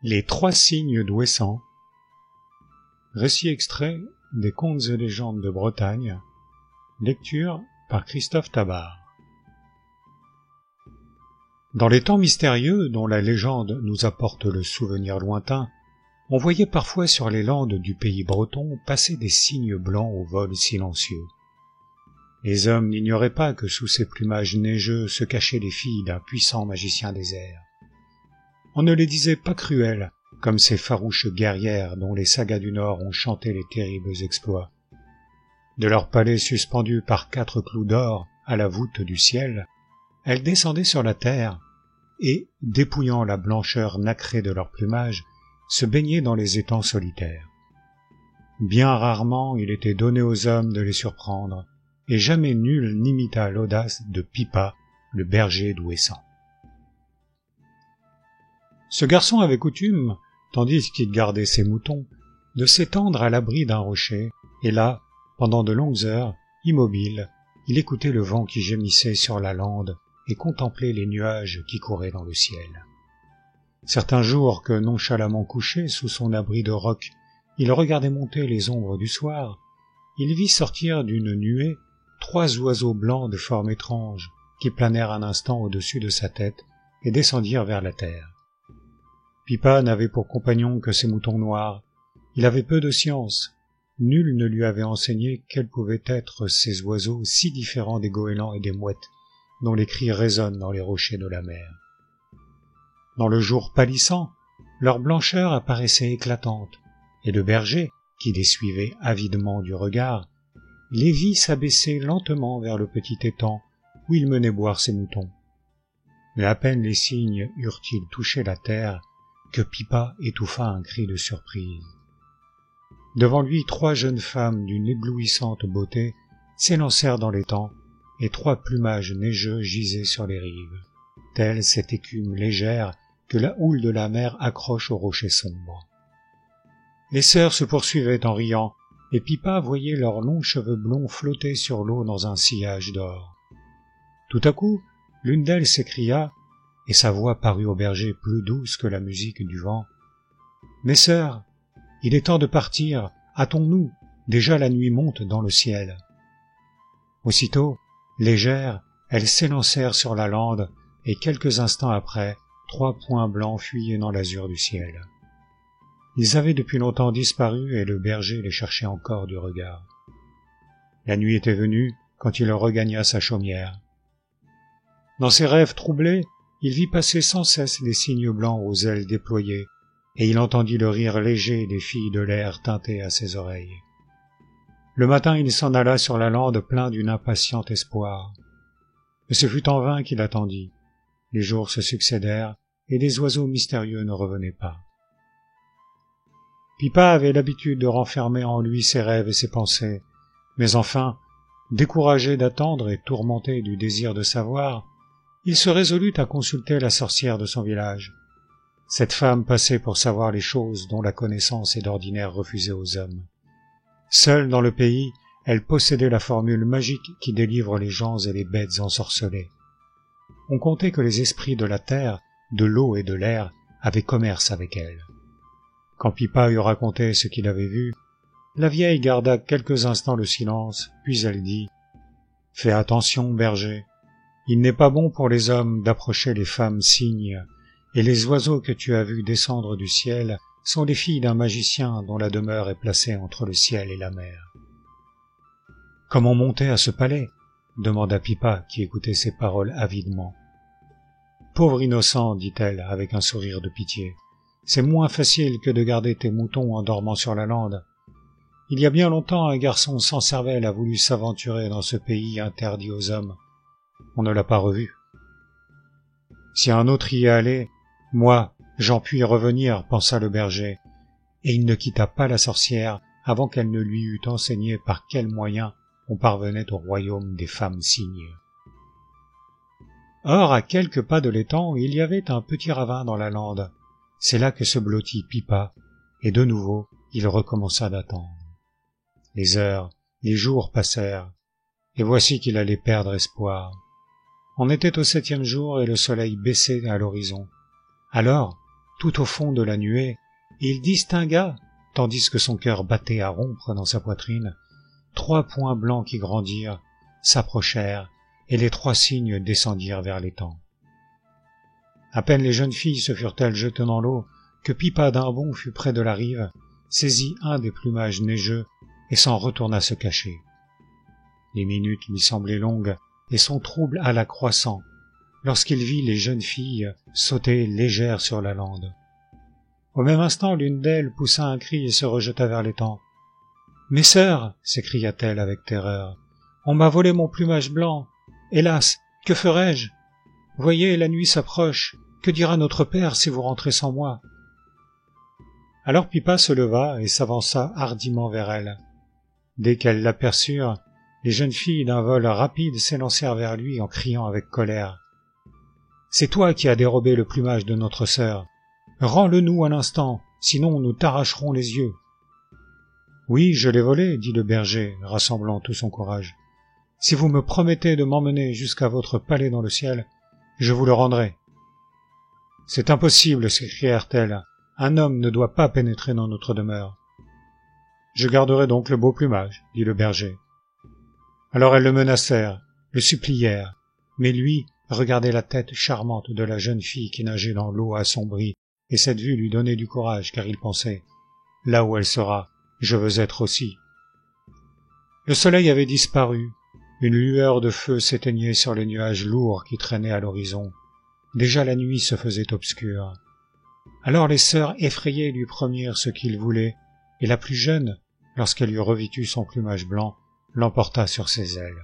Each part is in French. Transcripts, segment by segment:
Les trois cygnes d'Ouessant. Récit extrait des Contes et légendes de Bretagne. Lecture par Christophe Tabar. Dans les temps mystérieux dont la légende nous apporte le souvenir lointain, on voyait parfois sur les landes du pays breton passer des cygnes blancs au vol silencieux. Les hommes n'ignoraient pas que sous ces plumages neigeux se cachaient les filles d'un puissant magicien des airs. On ne les disait pas cruelles, comme ces farouches guerrières dont les sagas du Nord ont chanté les terribles exploits. De leur palais suspendu par 4 clous d'or à la voûte du ciel, elles descendaient sur la terre et, dépouillant la blancheur nacrée de leur plumage, se baignaient dans les étangs solitaires. Bien rarement il était donné aux hommes de les surprendre, et jamais nul n'imita l'audace de Pippa, le berger d'Ouessant. Ce garçon avait coutume, tandis qu'il gardait ses moutons, de s'étendre à l'abri d'un rocher, et là, pendant de longues heures, immobile, il écoutait le vent qui gémissait sur la lande et contemplait les nuages qui couraient dans le ciel. Certains jours que, nonchalamment couché sous son abri de roc, il regardait monter les ombres du soir, il vit sortir d'une nuée 3 oiseaux blancs de forme étrange qui planèrent un instant au-dessus de sa tête et descendirent vers la terre. Pippa n'avait pour compagnon que ses moutons noirs. Il avait peu de science. Nul ne lui avait enseigné quels pouvaient être ces oiseaux si différents des goélands et des mouettes, dont les cris résonnent dans les rochers de la mer. Dans le jour pâlissant, leur blancheur apparaissait éclatante, et le berger, qui les suivait avidement du regard, les vit s'abaisser lentement vers le petit étang où il menait boire ses moutons. Mais à peine les cygnes eurent-ils touché la terre, que Pippa étouffa un cri de surprise. Devant lui 3 jeunes femmes d'une éblouissante beauté s'élancèrent dans l'étang, et 3 plumages neigeux gisaient sur les rives, telle cette écume légère que la houle de la mer accroche aux rochers sombres. Les sœurs se poursuivaient en riant, et Pippa voyait leurs longs cheveux blonds flotter sur l'eau dans un sillage d'or. Tout à coup, l'une d'elles s'écria, et sa voix parut au berger plus douce que la musique du vent. « Mes sœurs, il est temps de partir, hâtons-nous, déjà la nuit monte dans le ciel. » Aussitôt, légères, elles s'élancèrent sur la lande, et quelques instants après, 3 points blancs fuyaient dans l'azur du ciel. Ils avaient depuis longtemps disparu, et le berger les cherchait encore du regard. La nuit était venue quand il regagna sa chaumière. Dans ses rêves troublés, il vit passer sans cesse les cygnes blancs aux ailes déployées, et il entendit le rire léger des filles de l'air tinter à ses oreilles. Le matin, il s'en alla sur la lande plein d'une impatiente espoir. Mais ce fut en vain qu'il attendit. Les jours se succédèrent, et les oiseaux mystérieux ne revenaient pas. Pippa avait l'habitude de renfermer en lui ses rêves et ses pensées, mais enfin, découragé d'attendre et tourmenté du désir de savoir, il se résolut à consulter la sorcière de son village. Cette femme passait pour savoir les choses dont la connaissance est d'ordinaire refusée aux hommes. Seule dans le pays, elle possédait la formule magique qui délivre les gens et les bêtes ensorcelées. On comptait que les esprits de la terre, de l'eau et de l'air avaient commerce avec elle. Quand Pippa eut raconté ce qu'il avait vu, la vieille garda quelques instants le silence, puis elle dit « Fais attention, berger. Il n'est pas bon pour les hommes d'approcher les femmes cygnes, et les oiseaux que tu as vus descendre du ciel sont les filles d'un magicien dont la demeure est placée entre le ciel et la mer. »« Comment monter à ce palais ?» demanda Pippa, qui écoutait ces paroles avidement. « Pauvre innocent, dit-elle avec un sourire de pitié, c'est moins facile que de garder tes moutons en dormant sur la lande. Il y a bien longtemps un garçon sans cervelle a voulu s'aventurer dans ce pays interdit aux hommes. On ne l'a pas revu. Si un autre y est allé, moi, j'en puis revenir, pensa le berger, et il ne quitta pas la sorcière avant qu'elle ne lui eût enseigné par quels moyens on parvenait au royaume des femmes cygnes. Or, à quelques pas de l'étang, il y avait un petit ravin dans la lande. C'est là que se blottit Pippa, et de nouveau, il recommença d'attendre. Les heures, les jours passèrent, et voici qu'il allait perdre espoir. On était au 7e jour et le soleil baissait à l'horizon. Alors, tout au fond de la nuée, et il distingua, tandis que son cœur battait à rompre dans sa poitrine, 3 points blancs qui grandirent, s'approchèrent, et les 3 cygnes descendirent vers l'étang. À peine les jeunes filles se furent-elles jetées dans l'eau, que Pippa d'un bond fut près de la rive, saisit un des plumages neigeux, et s'en retourna se cacher. Les minutes lui semblaient longues, et son trouble alla croissant, lorsqu'il vit les jeunes filles sauter légères sur la lande. Au même instant, l'une d'elles poussa un cri et se rejeta vers l'étang. « Mes sœurs !» s'écria-t-elle avec terreur. « On m'a volé mon plumage blanc. Hélas, que ferai-je? Voyez, la nuit s'approche. Que dira notre père si vous rentrez sans moi ?» Alors Pippa se leva et s'avança hardiment vers elle. Dès qu'elles l'aperçurent, les jeunes filles d'un vol rapide s'élancèrent vers lui en criant avec colère. « C'est toi qui as dérobé le plumage de notre sœur. Rends-le-nous un instant, sinon nous t'arracherons les yeux. »« Oui, je l'ai volé, » dit le berger, rassemblant tout son courage. « Si vous me promettez de m'emmener jusqu'à votre palais dans le ciel, je vous le rendrai. »« C'est impossible, » s'écrièrent-elles. « Un homme ne doit pas pénétrer dans notre demeure. »« Je garderai donc le beau plumage, » dit le berger. Alors elles le menacèrent, le supplièrent, mais lui regardait la tête charmante de la jeune fille qui nageait dans l'eau assombrie, et cette vue lui donnait du courage, car il pensait « Là où elle sera, je veux être aussi. » Le soleil avait disparu, une lueur de feu s'éteignait sur les nuages lourds qui traînaient à l'horizon. Déjà la nuit se faisait obscure. Alors les sœurs effrayées lui promirent ce qu'il voulait, et la plus jeune, lorsqu'elle eut revêtu son plumage blanc, l'emporta sur ses ailes.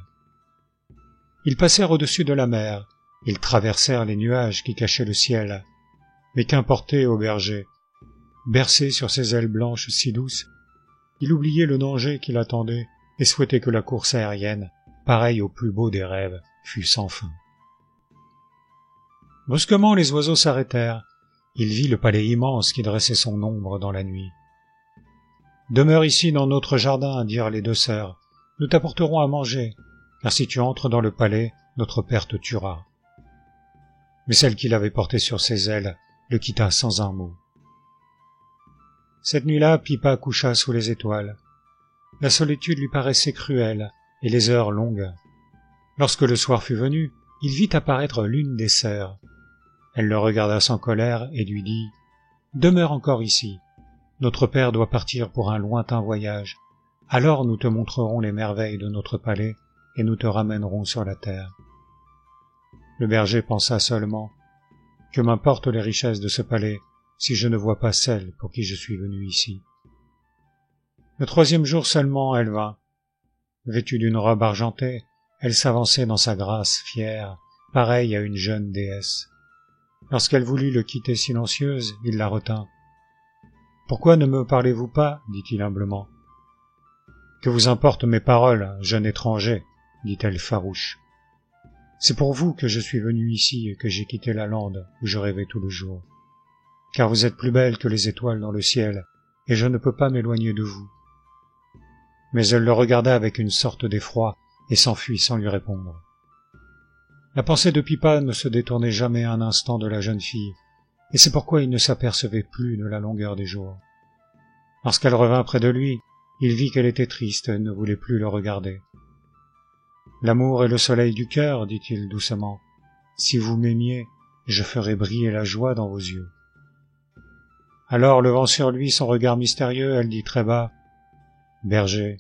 Ils passèrent au-dessus de la mer, ils traversèrent les nuages qui cachaient le ciel, mais qu'importait au berger? Bercé sur ses ailes blanches si douces, il oubliait le danger qui l'attendait et souhaitait que la course aérienne, pareille au plus beau des rêves, fût sans fin. Brusquement les oiseaux s'arrêtèrent. Il vit le palais immense qui dressait son ombre dans la nuit. « Demeure ici dans notre jardin, » dirent les 2 sœurs. « Nous t'apporterons à manger, car si tu entres dans le palais, notre père te tuera. » Mais celle qui l'avait porté sur ses ailes le quitta sans un mot. Cette nuit-là, Pippa coucha sous les étoiles. La solitude lui paraissait cruelle, et les heures longues. Lorsque le soir fut venu, il vit apparaître l'une des sœurs. Elle le regarda sans colère et lui dit « Demeure encore ici. Notre père doit partir pour un lointain voyage. Alors nous te montrerons les merveilles de notre palais et nous te ramènerons sur la terre. » Le berger pensa seulement « Que m'importent les richesses de ce palais si je ne vois pas celle pour qui je suis venu ici ?» Le 3e jour seulement elle vint. Vêtue d'une robe argentée, elle s'avançait dans sa grâce fière, pareille à une jeune déesse. Lorsqu'elle voulut le quitter silencieuse, il la retint. « Pourquoi ne me parlez-vous pas ?» dit-il humblement. « Que vous importent mes paroles, jeune étranger ?» dit-elle farouche. « C'est pour vous que je suis venu ici et que j'ai quitté la lande où je rêvais tout le jour. Car vous êtes plus belle que les étoiles dans le ciel, et je ne peux pas m'éloigner de vous. » Mais elle le regarda avec une sorte d'effroi et s'enfuit sans lui répondre. La pensée de Pippa ne se détournait jamais un instant de la jeune fille, et c'est pourquoi il ne s'apercevait plus de la longueur des jours. Lorsqu'elle revint près de lui, il vit qu'elle était triste et ne voulait plus le regarder. « L'amour est le soleil du cœur, dit-il doucement. Si vous m'aimiez, je ferais briller la joie dans vos yeux. » Alors, levant sur lui son regard mystérieux, elle dit très bas, « Berger,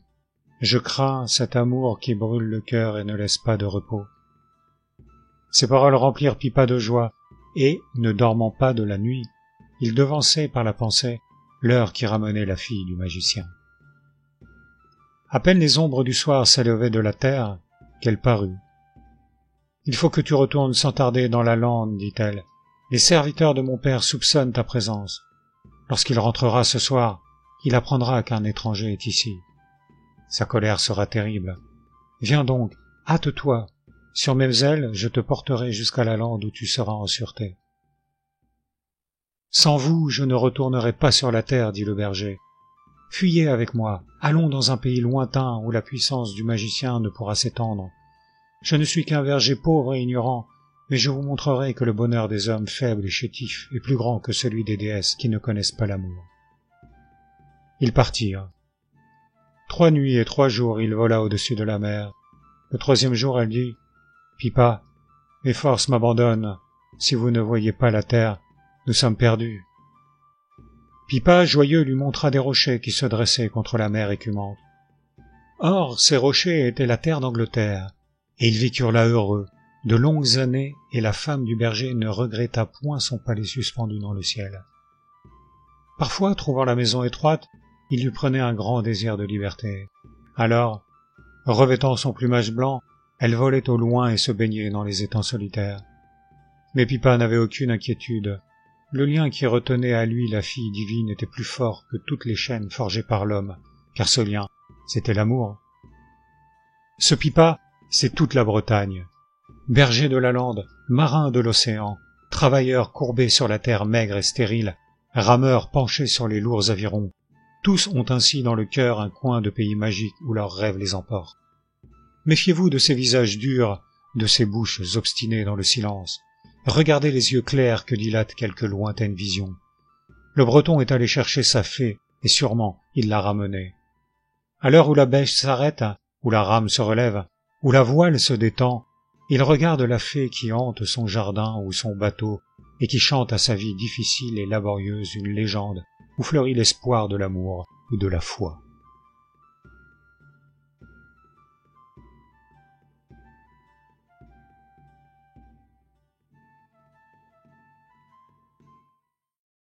je crains cet amour qui brûle le cœur et ne laisse pas de repos. » Ces paroles remplirent Pippa de joie, et, ne dormant pas de la nuit, il devançait par la pensée l'heure qui ramenait la fille du magicien. À peine les ombres du soir s'élevaient de la terre, qu'elle parut. « Il faut que tu retournes sans tarder dans la lande, dit-elle. Les serviteurs de mon père soupçonnent ta présence. Lorsqu'il rentrera ce soir, il apprendra qu'un étranger est ici. Sa colère sera terrible. Viens donc, hâte-toi. Sur mes ailes, je te porterai jusqu'à la lande où tu seras en sûreté. »« Sans vous, je ne retournerai pas sur la terre, dit le berger. Fuyez avec moi, allons dans un pays lointain où la puissance du magicien ne pourra s'étendre. Je ne suis qu'un berger pauvre et ignorant, mais je vous montrerai que le bonheur des hommes faibles et chétifs est plus grand que celui des déesses qui ne connaissent pas l'amour. » Ils partirent. 3 nuits et 3 jours il vola au-dessus de la mer. Le 3e jour elle dit « Pippa, mes forces m'abandonnent. Si vous ne voyez pas la terre, nous sommes perdus. » Pippa, joyeux, lui montra des rochers qui se dressaient contre la mer écumante. Or, ces rochers étaient la terre d'Angleterre, et ils vécurent là heureux, de longues années, et la femme du berger ne regretta point son palais suspendu dans le ciel. Parfois, trouvant la maison étroite, il lui prenait un grand désir de liberté. Alors, revêtant son plumage blanc, elle volait au loin et se baignait dans les étangs solitaires. Mais Pippa n'avait aucune inquiétude. Le lien qui retenait à lui la fille divine était plus fort que toutes les chaînes forgées par l'homme, car ce lien, c'était l'amour. Ce Pippa, c'est toute la Bretagne. Berger de la lande, marin de l'océan, travailleurs courbés sur la terre maigre et stérile, rameurs penchés sur les lourds avirons, tous ont ainsi dans le cœur un coin de pays magique où leurs rêves les emportent. Méfiez-vous de ces visages durs, de ces bouches obstinées dans le silence. Regardez les yeux clairs que dilatent quelques lointaines visions. Le Breton est allé chercher sa fée, et sûrement il l'a ramenée. À l'heure où la bêche s'arrête, où la rame se relève, où la voile se détend, il regarde la fée qui hante son jardin ou son bateau, et qui chante à sa vie difficile et laborieuse une légende où fleurit l'espoir de l'amour ou de la foi.